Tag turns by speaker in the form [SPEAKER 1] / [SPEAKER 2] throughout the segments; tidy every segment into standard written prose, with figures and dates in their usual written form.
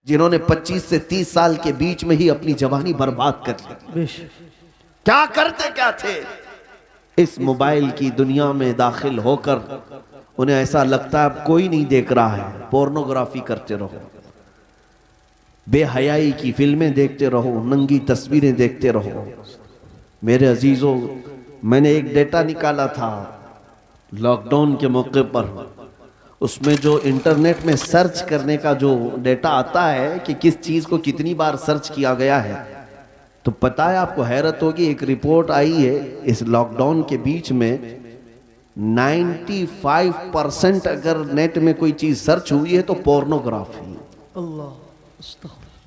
[SPEAKER 1] जिन्होंने 25 से 30 साल के बीच में ही अपनी जवानी बर्बाद कर ली। क्या करते क्या थे? इस मोबाइल की दुनिया में दाखिल होकर उन्हें ऐसा लगता है अब कोई नहीं देख रहा है, पोर्नोग्राफी करते रहो, बेहयाई की फिल्में देखते रहो, नंगी तस्वीरें देखते रहो। मेरे अजीजों, मैंने एक डेटा निकाला था लॉकडाउन के मौके पर, उसमें जो इंटरनेट में सर्च करने का जो डेटा आता है कि किस चीज को कितनी बार सर्च किया गया है, तो पता है आपको, हैरत होगी, एक रिपोर्ट आई है इस लॉकडाउन के बीच में 95% अगर नेट में कोई चीज सर्च हुई है तो पोर्नोग्राफी,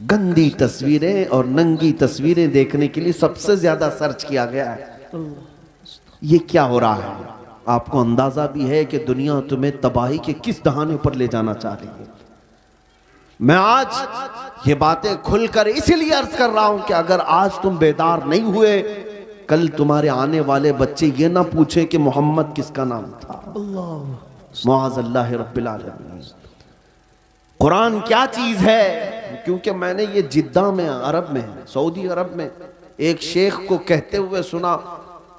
[SPEAKER 1] गंदी तस्वीरें और नंगी तस्वीरें देखने के लिए सबसे ज्यादा सर्च किया गया है। ये क्या हो रहा है? आपको अंदाजा भी है कि दुनिया तुम्हें तबाही के किस दहाने पर ले जाना चाह रही है। मैं आज ये बातें खुलकर इसीलिए अर्ज कर रहा हूं कि अगर आज तुम बेदार नहीं हुए, कल तुम्हारे आने वाले बच्चे ये ना पूछे कि मोहम्मद किसका नाम था। मुआज़ल्लाह रब्बिल आलमीन। कुरान क्या चीज है? क्योंकि मैंने ये जिद्दा में, अरब में, सऊदी अरब में एक शेख को कहते हुए सुना,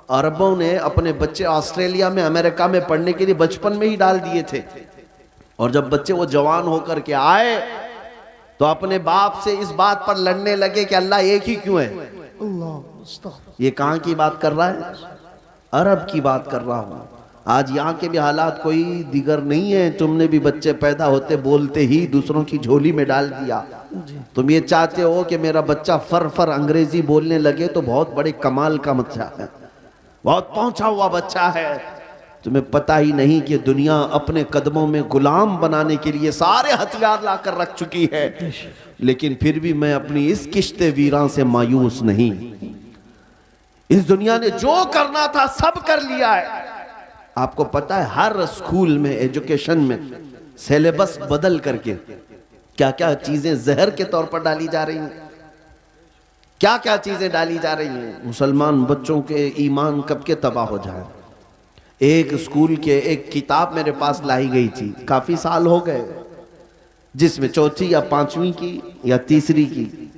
[SPEAKER 1] अरबों ने अपने बच्चे ऑस्ट्रेलिया में, अमेरिका में पढ़ने के लिए बचपन में ही डाल दिए थे, और जब बच्चे वो जवान होकर के आए तो अपने बाप से इस बात पर लड़ने लगे कि अल्लाह एक ही क्यों है। ये कहां की बात कर रहा है? अरब की बात कर रहा हूं। आज यहाँ के भी हालात कोई दिगर नहीं है। तुमने भी बच्चे पैदा होते बोलते ही दूसरों की झोली में डाल दिया। तुम ये चाहते हो कि मेरा बच्चा फर फर अंग्रेजी बोलने लगे तो बहुत बड़े कमाल का बच्चा है, बहुत पहुंचा हुआ बच्चा है। तुम्हें पता ही नहीं कि दुनिया अपने कदमों में गुलाम बनाने के लिए सारे हथियार लाकर रख चुकी है, लेकिन फिर भी मैं अपनी इस किश्ते वीरान से मायूस नहीं। इस दुनिया ने जो करना था सब कर लिया है। आपको पता है हर स्कूल में, एजुकेशन में सिलेबस बदल करके क्या क्या चीजें जहर के तौर पर डाली जा रही हैं, क्या क्या चीजें डाली जा रही हैं। मुसलमान बच्चों के ईमान कब के तबाह हो जाए। एक स्कूल के एक किताब मेरे पास लाई गई थी, काफी साल हो गए, जिसमें चौथी या पांचवी की या तीसरी की,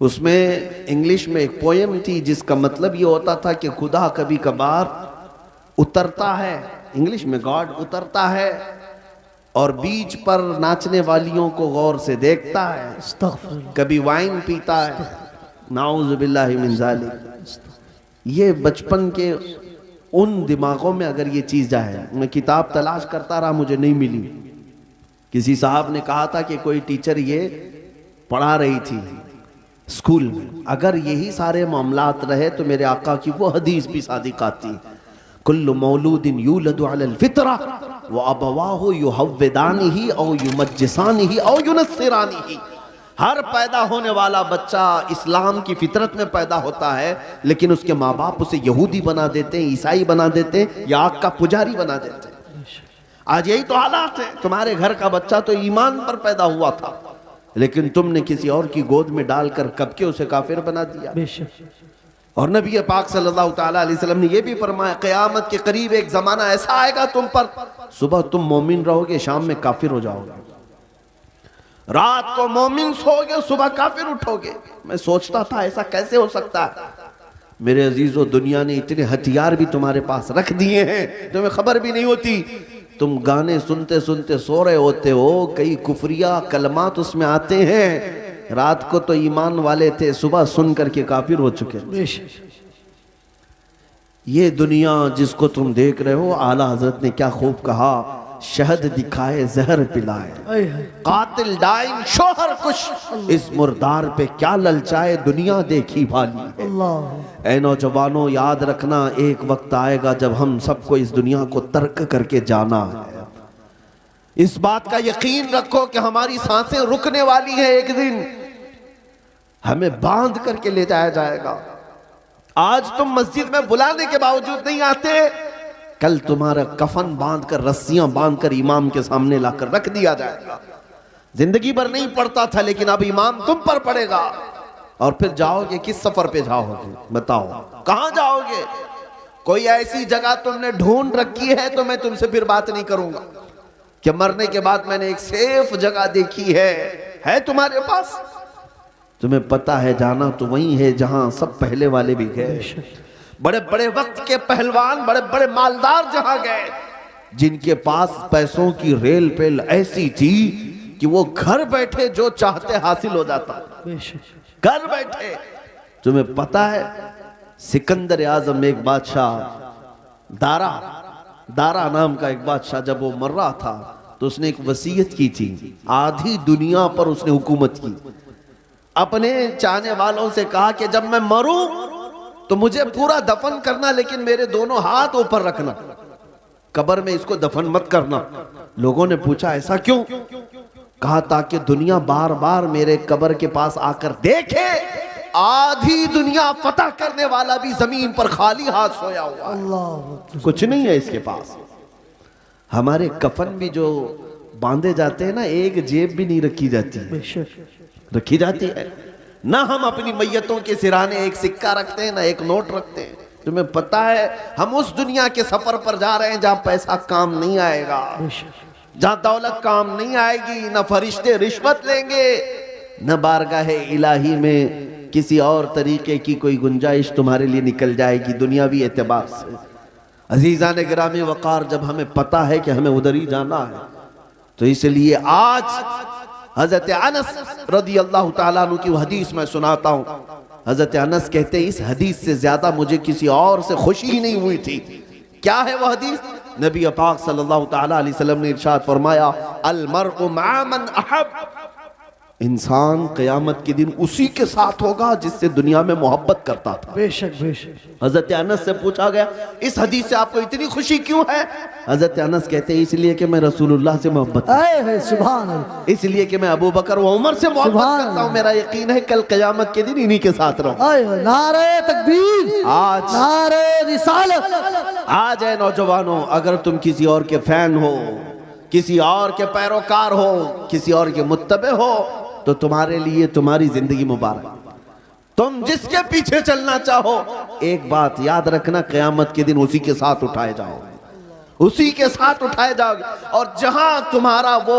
[SPEAKER 1] उसमें इंग्लिश में एक पोएम थी जिसका मतलब ये होता था कि खुदा कभी कभार उतरता है, इंग्लिश में गॉड उतरता है और बीच पर नाचने वालियों को गौर से देखता है, कभी वाइन पीता है, नाउज़ बिल्लाहि मिन ज़ालिक। ये बचपन के उन दिमागों में अगर ये चीज जाए, मैं किताब तलाश करता रहा, मुझे नहीं मिली। किसी साहब ने कहा था कि कोई टीचर ये पढ़ा रही थी स्कूल में। अगर यही सारे मामलात रहे तो मेरे आका की वो हदीस भी सादिक आती, कुल्लु मौलूदिन यूलदु अलल फितरा व अबवाहु युहव्विदानिही औ युमज्जिसानिही औ युनस्सिरानिही। हर पैदा होने वाला बच्चा इस्लाम की फितरत में पैदा होता है, लेकिन उसके माँ बाप उसे यहूदी बना देते हैं, ईसाई बना देते हैं, या आग का पुजारी बना देते हैं। आज यही तो हालात है। तुम्हारे घर का बच्चा तो ईमान पर पैदा हुआ था, लेकिन तुमने किसी और की गोद में डालकर कब के उसे काफिर बना दिया। और नबी पाक सल्लल्लाहु तआला अलैहि वसल्लम ने यह भी फरमाया, क़यामत के करीब एक जमाना ऐसा आएगा तुम पर, सुबह तुम मोमिन रहोगे, शाम में काफिर हो जाओगे। रात को मोमिन सोओगे, सुबह काफिर उठोगे। मैं सोचता था ऐसा कैसे हो सकता है। मेरे अजीजों, दुनिया ने इतने हथियार भी तुम्हारे पास रख दिए हैं, तुम्हें खबर भी नहीं होती। तुम गाने सुनते सुनते सो रहे होते हो, कई कुफरिया कलमात उसमें आते हैं। रात को तो ईमान वाले थे, सुबह सुन करके काफिर हो चुके। ये दुनिया जिसको तुम देख रहे हो, आला हजरत ने क्या खूब कहा, शहद दिखाए जहर पिलाए, कातिल डाइन शोहर कुश, इस मुर्दार पे क्या ललचाए, दुनिया देखी भाली है। ऐ नौजवानों, याद रखना एक वक्त आएगा जब हम सबको इस दुनिया को तर्क करके जाना है। इस बात का यकीन रखो कि हमारी सांसें रुकने वाली है, एक दिन हमें बांध करके ले जाया जाएगा। आज तुम मस्जिद में बुलाने के बावजूद नहीं आते, कल तुम्हारा कफन बांधकर, रस्सियां बांधकर इमाम के सामने लाकर रख दिया जाएगा। जिंदगी भर नहीं पड़ता था, लेकिन अब इमाम तुम पर पड़ेगा। और फिर जाओगे, किस सफर पे जाओगे बताओ, कहां जाओगे? कोई ऐसी जगह तुमने ढूंढ रखी है तो मैं तुमसे फिर बात नहीं करूंगा कि मरने के बाद मैंने एक सेफ जगह देखी है है तुम्हारे पास? तुम्हें पता है जाना तो वही है जहां सब पहले वाले भी गए। बड़े बड़े वक्त के पहलवान, बड़े बड़े मालदार जहां गए, जिनके पास पैसों की रेल पेल ऐसी थी कि वो घर बैठे जो चाहते हासिल हो जाता, घर बैठे। तुम्हें पता है सिकंदर आजम एक बादशाह, दारा नाम का एक बादशाह, जब वो मर रहा था तो उसने एक वसीयत की थी, आधी दुनिया पर उसने हुकूमत की। अपने चाहने वालों से कहा कि जब मैं मरूं तो मुझे पूरा दफन करना, लेकिन मेरे दोनों हाथ ऊपर रखना, कब्र में इसको दफन मत करना। लोगों ने पूछा ऐसा क्यों? कहा ताकि दुनिया बार बार मेरे कब्र के पास आकर देखे आधी दुनिया फतह करने वाला भी जमीन पर खाली हाथ सोया हुआ है, कुछ नहीं है इसके पास। हमारे कफन भी जो बांधे जाते हैं ना, एक जेब भी नहीं रखी जाती, रखी जाती है ना। हम अपनी मैयतों के सिराने एक सिक्का रखते हैं ना एक नोट रखते हैं। तुम्हें पता है हम उस दुनिया के सफर पर जा रहे हैं जहां पैसा काम नहीं आएगा, जहां दौलत काम नहीं आएगी, न फरिश्ते रिश्वत लेंगे, न बारगाह इलाही में किसी और तरीके की कोई गुंजाइश तुम्हारे लिए निकल जाएगी दुनियावी एतबार से। अजीजा ने गिरामी वकार, जब हमें पता है कि हमें उधर ही जाना है, तो इसलिए आज हजरत अनस रदी अल्लाह ताला अन्हु की हदीस मैं सुनाता हूँ। हजरत अनस कहते हैं इस हदीस से ज्यादा मुझे किसी और से खुशी ही नहीं हुई थी। क्या है वह हदीस? नबी पाक सल्लल्लाहु ताला अलैहि वसल्लम ने इरशाद फरमाया, अल मर्उ मा मन अहब, इंसान क़यामत के दिन उसी के साथ होगा जिससे दुनिया में मोहब्बत करता था।
[SPEAKER 2] बेशक बेशक।
[SPEAKER 1] हजरत अनस से पूछा गया इस हदीस से आपको इतनी खुशी क्यों है? हजरत अनस कहते हैं इसलिए कि मैं रसूलुल्लाह से मोहब्बत,
[SPEAKER 2] सुभान अल्लाह,
[SPEAKER 1] इसलिए कि मैं अबू बकर व उमर से मोहब्बत करता हूँ। मेरा यकीन है कल क़यामत के दिन इन्हीं के साथ रहूं।
[SPEAKER 2] नारे तकबीर,
[SPEAKER 1] आज
[SPEAKER 2] नारे रिसालत।
[SPEAKER 1] आज है नौजवानों, अगर तुम किसी और के फैन हो, किसी और के पैरोकार हो, किसी और के मुत्तबे हो, तो तुम्हारे लिए तुम्हारी जिंदगी मुबारक। तुम जिसके पीछे चलना चाहो, एक बात याद रखना, क़यामत के दिन उसी के साथ उठाए जाओगे, उसी के साथ उठाए जाओगे। और जहां तुम्हारा वो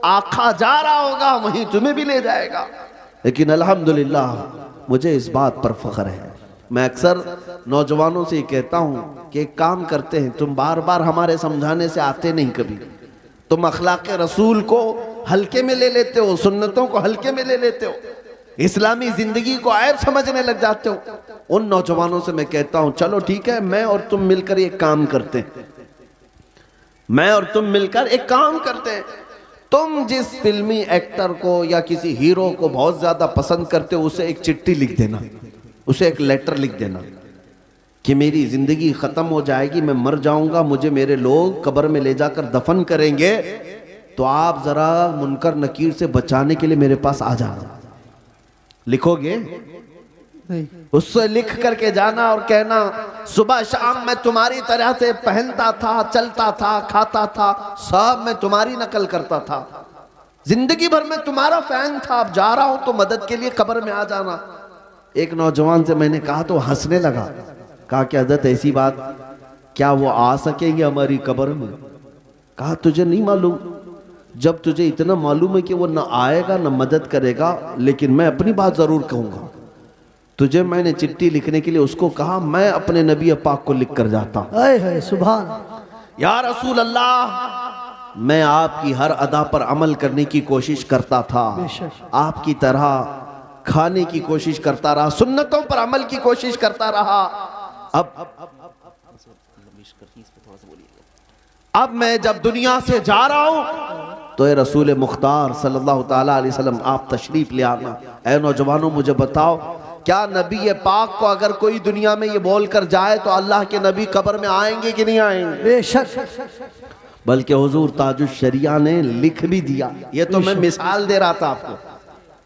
[SPEAKER 1] आका जा रहा होगा वहीं तुम्हें भी ले जाएगा। लेकिन अल्हम्दुलिल्लाह मुझे इस बात पर फख्र है, मैं अक्सर नौजवानों से कहता हूं कि एक काम करते हैं, तुम बार बार हमारे समझाने से आते नहीं, कभी तुम अखलाक रसूल को हल्के में ले लेते हो, सुन्नतों को हल्के में ले लेते हो, इस्लामी जिंदगी को ऐब समझने लग जाते हो। उन नौजवानों से मैं कहता हूं चलो ठीक है, मैं और तुम मिलकर एक काम करते हैं, मैं और तुम मिलकर एक काम करते हैं। तुम जिस फिल्मी एक्टर को या किसी हीरो को बहुत ज्यादा पसंद करते हो, उसे एक चिट्ठी लिख देना, उसे एक लेटर लिख देना कि मेरी जिंदगी खत्म हो जाएगी, मैं मर जाऊंगा, मुझे मेरे लोग कब्र में ले जाकर दफन करेंगे, तो आप जरा मुनकर नकीर से बचाने के लिए मेरे पास आ जाना। लिखोगे? उससे लिख करके जाना और कहना सुबह शाम मैं तुम्हारी तरह से पहनता था, चलता था, खाता था, सब मैं तुम्हारी नकल करता था, जिंदगी भर में तुम्हारा फैन था, अब जा रहा हूं तो मदद के लिए कब्र में आ जाना। एक नौजवान से मैंने कहा तो हंसने लगा, कहा कि हज़रत ऐसी बात, क्या वो आ सकेंगे हमारी कब्र में? कहा तुझे नहीं मालूम, जब तुझे इतना मालूम है कि वो न आएगा न मदद करेगा, लेकिन मैं अपनी बात जरूर कहूंगा। तुझे मैंने चिट्ठी लिखने के लिए उसको कहा, मैं अपने नबी पाक को लिख कर जाता हूं,
[SPEAKER 2] सुभान
[SPEAKER 1] या रसूल अल्लाह, मैं आपकी हर अदा पर अमल करने की कोशिश करता था, आपकी तरह खाने की कोशिश करता रहा, सुन्नतों पर अमल की कोशिश करता रहा। अब मैं जब दुनिया से जा रहा हूं तो ए रसूल मुख्तार सल्लल्लाहु ताला अलैहि वसल्लम आप तशरीफ ले आना। ऐ नौजवानों मुझे बताओ, क्या नबी पाक को अगर कोई दुनिया में ये बोल कर जाए तो अल्लाह के नबी कब्र में आएंगे कि नहीं आएंगे?
[SPEAKER 2] बेशक।
[SPEAKER 1] बल्कि हुजूर ताजुश शरिया ने लिख भी दिया, ये तो मैं मिसाल दे रहा था आपको।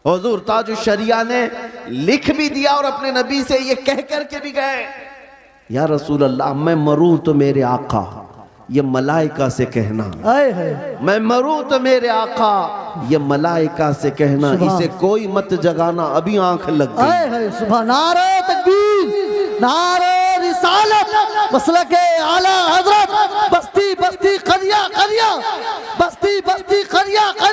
[SPEAKER 1] हुजूर ताजुश शरिया ने लिख भी दिया और अपने नबी से ये कह करके भी गए, या रसूल अल्लाह मैं मरूं तो मेरे आका, ये मलाइका से कहना, मैं मरूं तो मेरे आका, ये मलाइका से कहना, इसे कोई मत जगाना, अभी आंख लग गई।
[SPEAKER 2] सुभान, नारे तकबीर, नारे रिसालत, मसलके आला हजरत, बस्ती बस्ती करिया करिया, बस्ती बस्ती करिया करिया।